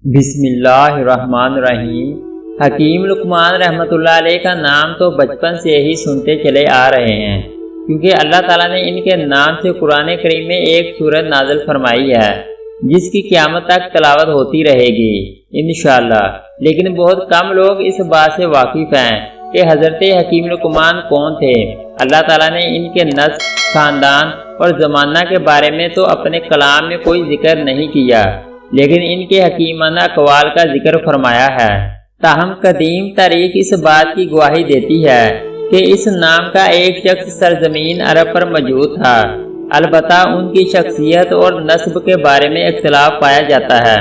بسم اللہ الرحمن الرحیم۔ حکیم لقمان رحمۃ اللہ علیہ کا نام تو بچپن سے ہی سنتے چلے آ رہے ہیں، کیونکہ اللہ تعالیٰ نے ان کے نام سے قرآن کریم میں ایک سورت نازل فرمائی ہے جس کی قیامت تک تلاوت ہوتی رہے گی انشاءاللہ۔ لیکن بہت کم لوگ اس بات سے واقف ہیں کہ حضرت حکیم لقمان کون تھے۔ اللہ تعالیٰ نے ان کے نسل، خاندان اور زمانہ کے بارے میں تو اپنے کلام میں کوئی ذکر نہیں کیا، لیکن ان کے حکیمانہ اقوال کا ذکر فرمایا ہے۔ تاہم قدیم تاریخ اس بات کی گواہی دیتی ہے کہ اس نام کا ایک شخص سرزمین عرب پر موجود تھا، البتہ ان کی شخصیت اور نسب کے بارے میں اختلاف پایا جاتا ہے۔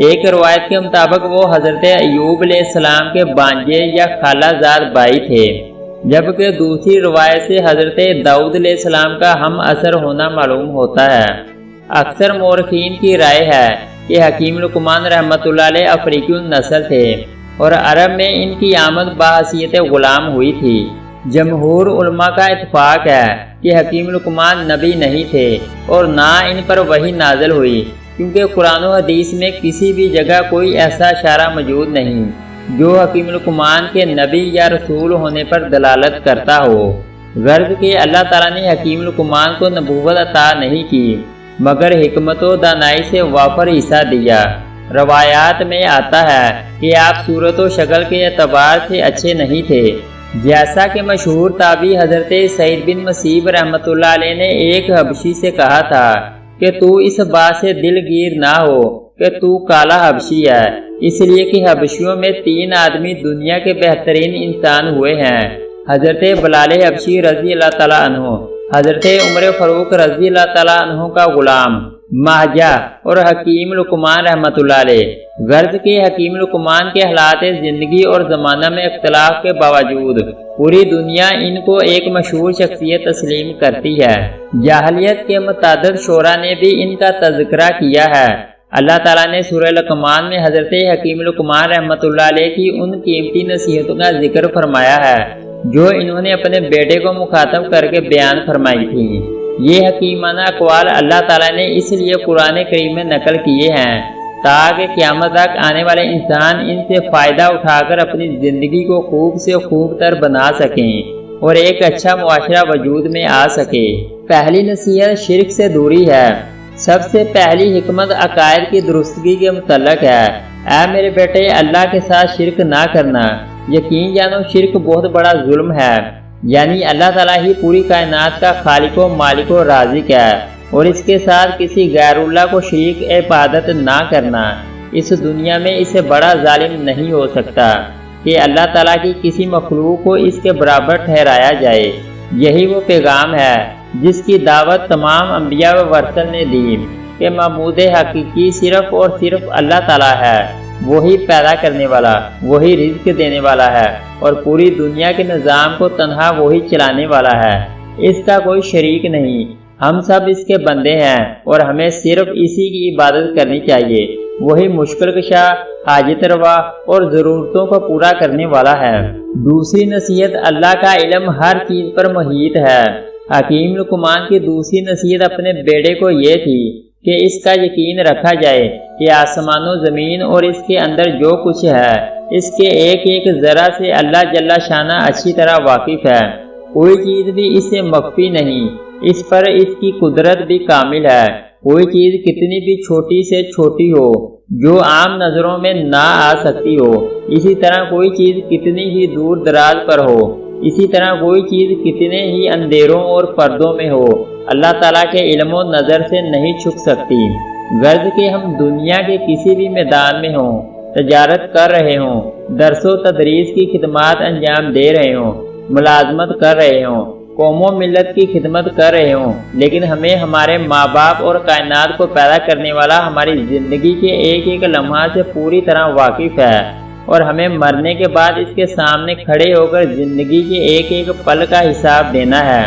ایک روایت کے مطابق وہ حضرت ایوب علیہ السلام کے بانجے یا خالہ زاد بھائی تھے، جبکہ دوسری روایت سے حضرت داؤد علیہ السلام کا ہم اثر ہونا معلوم ہوتا ہے۔ اکثر مورخین کی رائے ہے کہ حکیم لقمان رحمۃ اللہ علیہ افریقی النسل تھے اور عرب میں ان کی آمد بحیثیت غلام ہوئی تھی۔ جمہور علماء کا اتفاق ہے کہ حکیم لقمان نبی نہیں تھے اور نہ ان پر وحی نازل ہوئی، کیونکہ قرآن و حدیث میں کسی بھی جگہ کوئی ایسا اشارہ موجود نہیں جو حکیم لقمان کے نبی یا رسول ہونے پر دلالت کرتا ہو۔ غرض کہ اللہ تعالیٰ نے حکیم لقمان کو نبوت عطا نہیں کی، مگر حکمت و دانائی سے وافر حصہ دیا۔ روایات میں آتا ہے کہ آپ صورت و شکل کے اعتبار سے اچھے نہیں تھے، جیسا کہ مشہور تابعی حضرت سعید بن مسیب رحمۃ اللہ علیہ نے ایک حبشی سے کہا تھا کہ تو اس بات سے دل گیر نہ ہو کہ تو کالا حبشی ہے، اس لیے کہ حبشیوں میں 3 آدمی دنیا کے بہترین انسان ہوئے ہیں، حضرت بلال حبشی رضی اللہ تعالیٰ عنہ، حضرت عمر فاروق رضی اللہ تعالیٰ عنہ کا غلام مہجہ اور حکیم لقمان رحمۃ اللہ علیہ۔ غرض کہ حکیم لقمان کے حالات زندگی اور زمانہ میں اختلاف کے باوجود پوری دنیا ان کو ایک مشہور شخصیت تسلیم کرتی ہے۔ جاہلیت کے متعدد شعراء نے بھی ان کا تذکرہ کیا ہے۔ اللہ تعالیٰ نے سورہ لقمان میں حضرت حکیم لقمان رحمۃ اللہ علیہ کی ان قیمتی نصیحتوں کا ذکر فرمایا ہے جو انہوں نے اپنے بیٹے کو مخاطب کر کے بیان فرمائی تھی۔ یہ حکیمانہ اقوال اللہ تعالیٰ نے اس لیے قرآن کریم میں نقل کیے ہیں تاکہ قیامت تک آنے والے انسان ان سے فائدہ اٹھا کر اپنی زندگی کو خوب سے خوب تر بنا سکیں اور ایک اچھا معاشرہ وجود میں آ سکے۔ پہلی نصیحت شرک سے دوری ہے۔ سب سے پہلی حکمت عقائد کی درستگی کے متعلق ہے۔ اے میرے بیٹے، اللہ کے ساتھ شرک نہ کرنا۔ یقین جانو شرک بہت بڑا ظلم ہے، یعنی اللہ تعالیٰ ہی پوری کائنات کا خالق و مالک و رازق ہے اور اس کے ساتھ کسی غیر اللہ کو شریک عبادت نہ کرنا۔ اس دنیا میں اس سے بڑا ظالم نہیں ہو سکتا کہ اللہ تعالیٰ کی کسی مخلوق کو اس کے برابر ٹھہرایا جائے۔ یہی وہ پیغام ہے جس کی دعوت تمام انبیاء و مرسل نے دی کہ معبود حقیقی صرف اور صرف اللہ تعالیٰ ہے، وہی پیدا کرنے والا، وہی رزق دینے والا ہے اور پوری دنیا کے نظام کو تنہا وہی چلانے والا ہے، اس کا کوئی شریک نہیں۔ ہم سب اس کے بندے ہیں اور ہمیں صرف اسی کی عبادت کرنی چاہیے۔ وہی مشکل کشا، حاجت روا اور ضرورتوں کو پورا کرنے والا ہے۔ دوسری نصیحت، اللہ کا علم ہر چیز پر محیط ہے۔ حکیم لقمان کی دوسری نصیحت اپنے بیٹے کو یہ تھی کہ اس کا یقین رکھا جائے کہ آسمان و زمین اور اس کے اندر جو کچھ ہے اس کے ایک ایک ذرہ سے اللہ جل شانہ اچھی طرح واقف ہے، کوئی چیز بھی اس سے مخفی نہیں، اس پر اس کی قدرت بھی کامل ہے۔ کوئی چیز کتنی بھی چھوٹی سے چھوٹی ہو جو عام نظروں میں نہ آ سکتی ہو، اسی طرح کوئی چیز کتنی ہی دور دراز پر ہو، اسی طرح کوئی چیز کتنے ہی اندھیروں اور پردوں میں ہو، اللہ تعالیٰ کے علم و نظر سے نہیں چھپ سکتی۔ غرض کہ ہم دنیا کے کسی بھی میدان میں ہوں، تجارت کر رہے ہوں، درس و تدریس کی خدمات انجام دے رہے ہوں، ملازمت کر رہے ہوں، قوم و ملت کی خدمت کر رہے ہوں، لیکن ہمیں ہمارے ماں باپ اور کائنات کو پیدا کرنے والا ہماری زندگی کے ایک ایک لمحہ سے پوری طرح واقف ہے اور ہمیں مرنے کے بعد اس کے سامنے کھڑے ہو کر زندگی کے ایک ایک پل کا حساب دینا ہے۔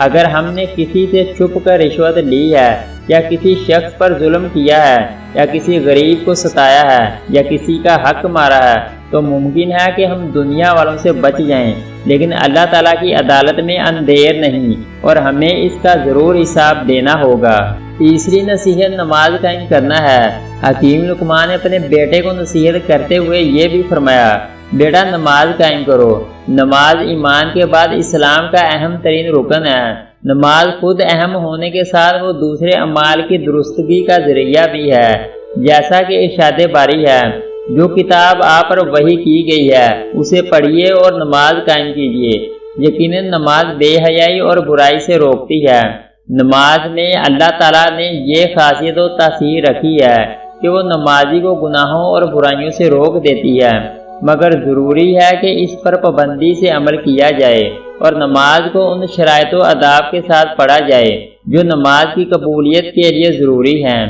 اگر ہم نے کسی سے چھپ کر رشوت لی ہے یا کسی شخص پر ظلم کیا ہے یا کسی غریب کو ستایا ہے یا کسی کا حق مارا ہے تو ممکن ہے کہ ہم دنیا والوں سے بچ جائیں، لیکن اللہ تعالیٰ کی عدالت میں اندھیر نہیں اور ہمیں اس کا ضرور حساب دینا ہوگا۔ تیسری نصیحت نماز قائم کرنا ہے۔ حکیم لقمان نے اپنے بیٹے کو نصیحت کرتے ہوئے یہ بھی فرمایا، بیٹا نماز قائم کرو۔ نماز ایمان کے بعد اسلام کا اہم ترین رکن ہے۔ نماز خود اہم ہونے کے ساتھ وہ دوسرے اعمال کی درستگی کا ذریعہ بھی ہے، جیسا کہ ارشاد باری ہے، جو کتاب آپ پر وحی کی گئی ہے اسے پڑھیے اور نماز قائم کیجیے، یقیناً نماز بے حیائی اور برائی سے روکتی ہے۔ نماز میں اللہ تعالیٰ نے یہ خاصیت و تاثیر رکھی ہے کہ وہ نمازی کو گناہوں اور برائیوں سے روک دیتی ہے، مگر ضروری ہے کہ اس پر پابندی سے عمل کیا جائے اور نماز کو ان شرائط و آداب کے ساتھ پڑھا جائے جو نماز کی قبولیت کے لیے ضروری ہیں۔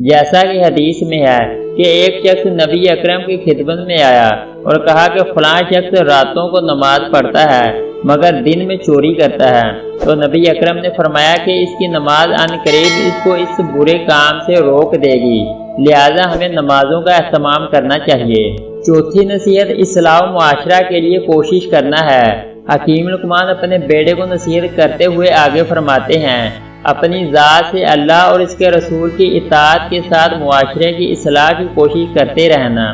جیسا کہ حدیث میں ہے کہ ایک شخص نبی اکرم کی خدمت میں آیا اور کہا کہ فلاں شخص راتوں کو نماز پڑھتا ہے مگر دن میں چوری کرتا ہے، تو نبی اکرم نے فرمایا کہ اس کی نماز عن قریب اس کو اس برے کام سے روک دے گی، لہذا ہمیں نمازوں کا اہتمام کرنا چاہیے۔ چوتھی نصیحت اصلاح و معاشرہ کے لیے کوشش کرنا ہے۔ حکیم لقمان اپنے بیٹے کو نصیحت کرتے ہوئے آگے فرماتے ہیں، اپنی ذات سے اللہ اور اس کے رسول کی اطاعت کے ساتھ معاشرے کی اصلاح کی کوشش کرتے رہنا،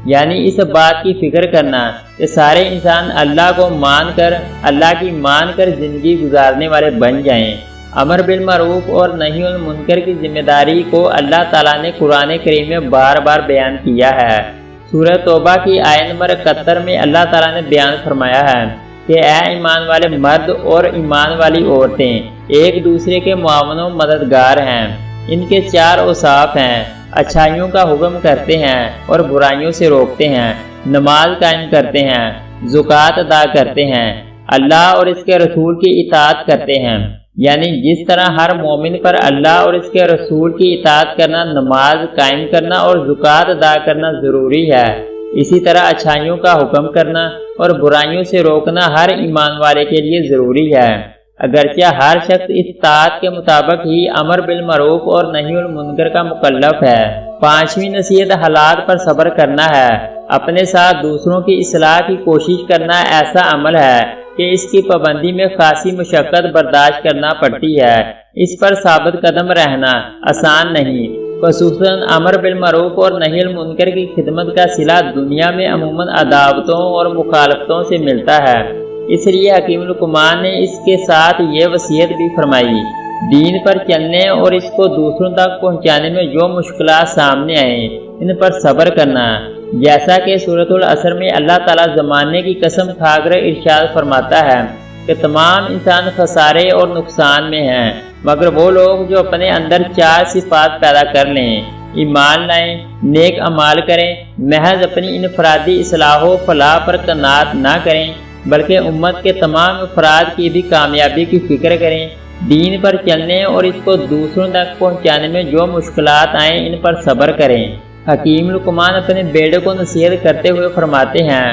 یعنی اس بات کی فکر کرنا کہ سارے انسان اللہ کو مان کر زندگی گزارنے والے بن جائیں۔ امر بالمعروف اور نہی عن المنکر کی ذمہ داری کو اللہ تعالیٰ نے قرآن کریم میں بار بار بیان کیا ہے۔ سورہ توبہ کی آیت نمبر 71 میں اللہ تعالیٰ نے بیان فرمایا ہے کہ اے ایمان والے مرد اور ایمان والی عورتیں ایک دوسرے کے معاون و مددگار ہیں۔ ان کے 4 اوصاف ہیں، اچھائیوں کا حکم کرتے ہیں اور برائیوں سے روکتے ہیں، نماز قائم کرتے ہیں، زکوٰۃ ادا کرتے ہیں، اللہ اور اس کے رسول کی اطاعت کرتے ہیں۔ یعنی جس طرح ہر مومن پر اللہ اور اس کے رسول کی اطاعت کرنا، نماز قائم کرنا اور زکوٰۃ ادا کرنا ضروری ہے، اسی طرح اچھائیوں کا حکم کرنا اور برائیوں سے روکنا ہر ایمان والے کے لیے ضروری ہے، اگرچہ ہر شخص اس اطاعت کے مطابق ہی امر بالمعروف اور نہی عن المنکر کا مکلف ہے۔ 5ویں نصیحت حالات پر صبر کرنا ہے۔ اپنے ساتھ دوسروں کی اصلاح کی کوشش کرنا ایسا عمل ہے کہ اس کی پابندی میں خاصی مشقت برداشت کرنا پڑتی ہے۔ اس پر ثابت قدم رہنا آسان نہیں، خصوصاً امر بالمعروف اور نہی عن المنکر کی خدمت کا صلہ دنیا میں عموماً عداوتوں اور مخالفتوں سے ملتا ہے۔ اس لیے حکیم لقمان نے اس کے ساتھ یہ وصیت بھی فرمائی، دین پر چلنے اور اس کو دوسروں تک پہنچانے میں جو مشکلات سامنے آئیں ان پر صبر کرنا، جیسا کہ سورۃ العصر میں اللہ تعالیٰ زمانے کی قسم کھا کر ارشاد فرماتا ہے کہ تمام انسان خسارے اور نقصان میں ہیں مگر وہ لوگ جو اپنے اندر 4 صفات پیدا کر لیں، ایمان لائیں، نیک اعمال کریں، محض اپنی انفرادی اصلاح و فلاح پر قناعت نہ کریں بلکہ امت کے تمام افراد کی بھی کامیابی کی فکر کریں، دین پر چلنے اور اس کو دوسروں تک پہنچانے میں جو مشکلات آئیں ان پر صبر کریں۔ حکیم لقمان اپنے بیٹے کو نصیحت کرتے ہوئے فرماتے ہیں،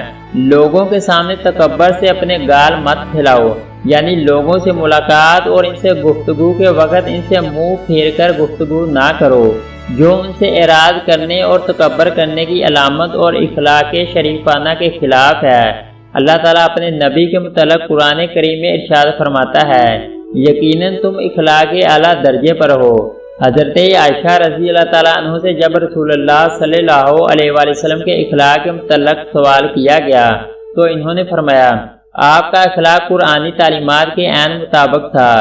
لوگوں کے سامنے تکبر سے اپنے گال مت پھیلاؤ، یعنی لوگوں سے ملاقات اور ان سے گفتگو کے وقت ان سے منہ پھیر کر گفتگو نہ کرو، جو ان سے اعراض کرنے اور تکبر کرنے کی علامت اور اخلاق شریفانہ کے خلاف ہے۔ اللہ تعالیٰ اپنے نبی کے متعلق قرآن کریم میں ارشاد فرماتا ہے، یقیناً تم اخلاق اعلیٰ درجے پر ہو۔ حضرت عائشہ رضی اللہ تعالیٰ عنہ سے جب رسول اللہ صلی اللہ علیہ وآلہ وسلم کے اخلاق کے متعلق سوال کیا گیا تو انہوں نے فرمایا، آپ کا اخلاق قرآنی تعلیمات کے عین مطابق تھا۔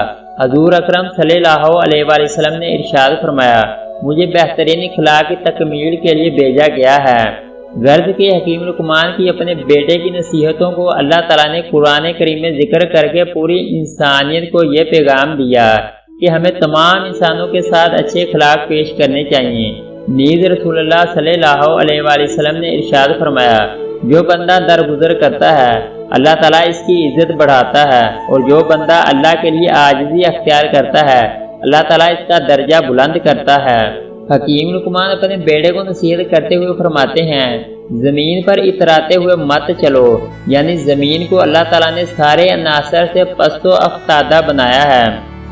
حضور اکرم صلی اللہ علیہ وآلہ وسلم نے ارشاد فرمایا، مجھے بہترین اخلاق کی تکمیل کے لیے بھیجا گیا ہے۔ غرض کے حکیم لقمان کی اپنے بیٹے کی نصیحتوں کو اللہ تعالیٰ نے قرآن کریم میں ذکر کر کے پوری انسانیت کو یہ پیغام دیا کہ ہمیں تمام انسانوں کے ساتھ اچھے اخلاق پیش کرنے چاہیے۔ نیز رسول اللہ صلی اللہ علیہ وآلہ وسلم نے ارشاد فرمایا، جو بندہ درگزر کرتا ہے اللہ تعالیٰ اس کی عزت بڑھاتا ہے، اور جو بندہ اللہ کے لیے عاجزی اختیار کرتا ہے اللہ تعالیٰ اس کا درجہ بلند کرتا ہے۔ حکیم لقمان اپنے بیٹے کو نصیحت کرتے ہوئے فرماتے ہیں، زمین پر اتراتے ہوئے مت چلو، یعنی زمین کو اللہ تعالیٰ نے سارے عناصر سے پست و افتادہ بنایا ہے،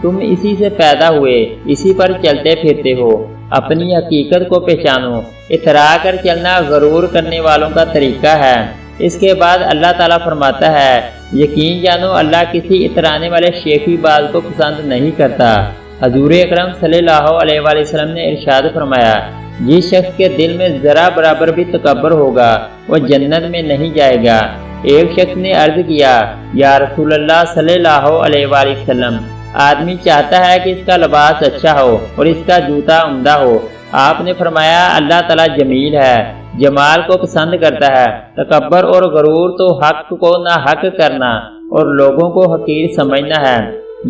تم اسی سے پیدا ہوئے، اسی پر چلتے پھرتے ہو، اپنی حقیقت کو پہچانو۔ اترا کر چلنا غرور کرنے والوں کا طریقہ ہے۔ اس کے بعد اللہ تعالیٰ فرماتا ہے یقین جانو اللہ کسی اترانے والے شیخی باز کو پسند نہیں کرتا۔ حضور اکرم صلی اللہ علیہ وآلہ وسلم نے ارشاد فرمایا جس شخص کے دل میں ذرا برابر بھی تکبر ہوگا وہ جنت میں نہیں جائے گا۔ ایک شخص نے عرض کیا یا رسول اللہ صلی اللہ علیہ وآلہ وسلم، آدمی چاہتا ہے کہ اس کا لباس اچھا ہو اور اس کا جوتا عمدہ ہو۔ آپ نے فرمایا اللہ تعالیٰ جمیل ہے، جمال کو پسند کرتا ہے۔ تکبر اور غرور تو حق کو ناحق کرنا اور لوگوں کو حقیر سمجھنا ہے،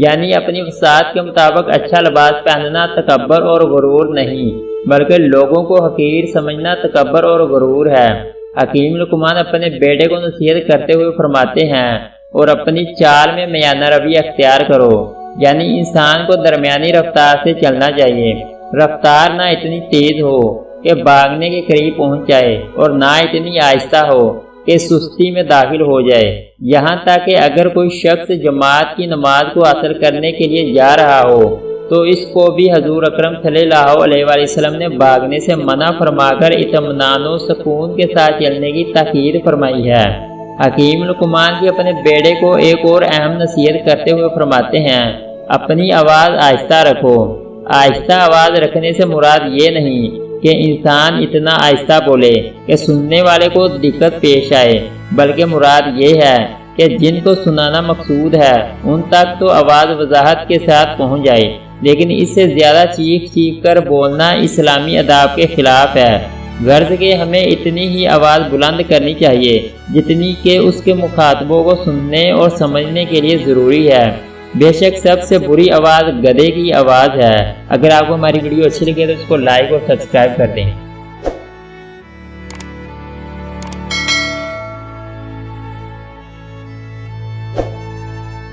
یعنی اپنی وسعت کے مطابق اچھا لباس پہننا تکبر اور غرور نہیں بلکہ لوگوں کو حقیر سمجھنا تکبر اور غرور ہے۔ حکیم لقمان اپنے بیٹے کو نصیحت کرتے ہوئے فرماتے ہیں اور اپنی چال میں میانہ روی اختیار کرو، یعنی انسان کو درمیانی رفتار سے چلنا چاہیے۔ رفتار نہ اتنی تیز ہو کہ بھاگنے کے قریب پہنچ جائے اور نہ اتنی آہستہ ہو کہ سستی میں داخل ہو جائے، یہاں تک کہ اگر کوئی شخص جماعت کی نماز کو حاصل کرنے کے لیے جا رہا ہو تو اس کو بھی حضور اکرم صلی اللہ علیہ وآلہ وسلم نے بھاگنے سے منع فرما کر اطمینان و سکون کے ساتھ چلنے کی تاکید فرمائی ہے۔ حکیم لقمان بھی اپنے بیٹے کو ایک اور اہم نصیحت کرتے ہوئے فرماتے ہیں اپنی آواز آہستہ رکھو۔ آہستہ آواز رکھنے سے مراد یہ نہیں کہ انسان اتنا آہستہ بولے کہ سننے والے کو دقت پیش آئے، بلکہ مراد یہ ہے کہ جن کو سنانا مقصود ہے ان تک تو آواز وضاحت کے ساتھ پہنچ جائے، لیکن اس سے زیادہ چیخ چیخ کر بولنا اسلامی آداب کے خلاف ہے۔ غرض کہ ہمیں اتنی ہی آواز بلند کرنی چاہیے جتنی کہ اس کے مخاطبوں کو سننے اور سمجھنے کے لیے ضروری ہے۔ بے شک سب سے بری آواز گدھے کی آواز ہے۔ اگر آپ کو ہماری ویڈیو اچھی لگے تو اس کو لائک اور سبسکرائب کر دیں۔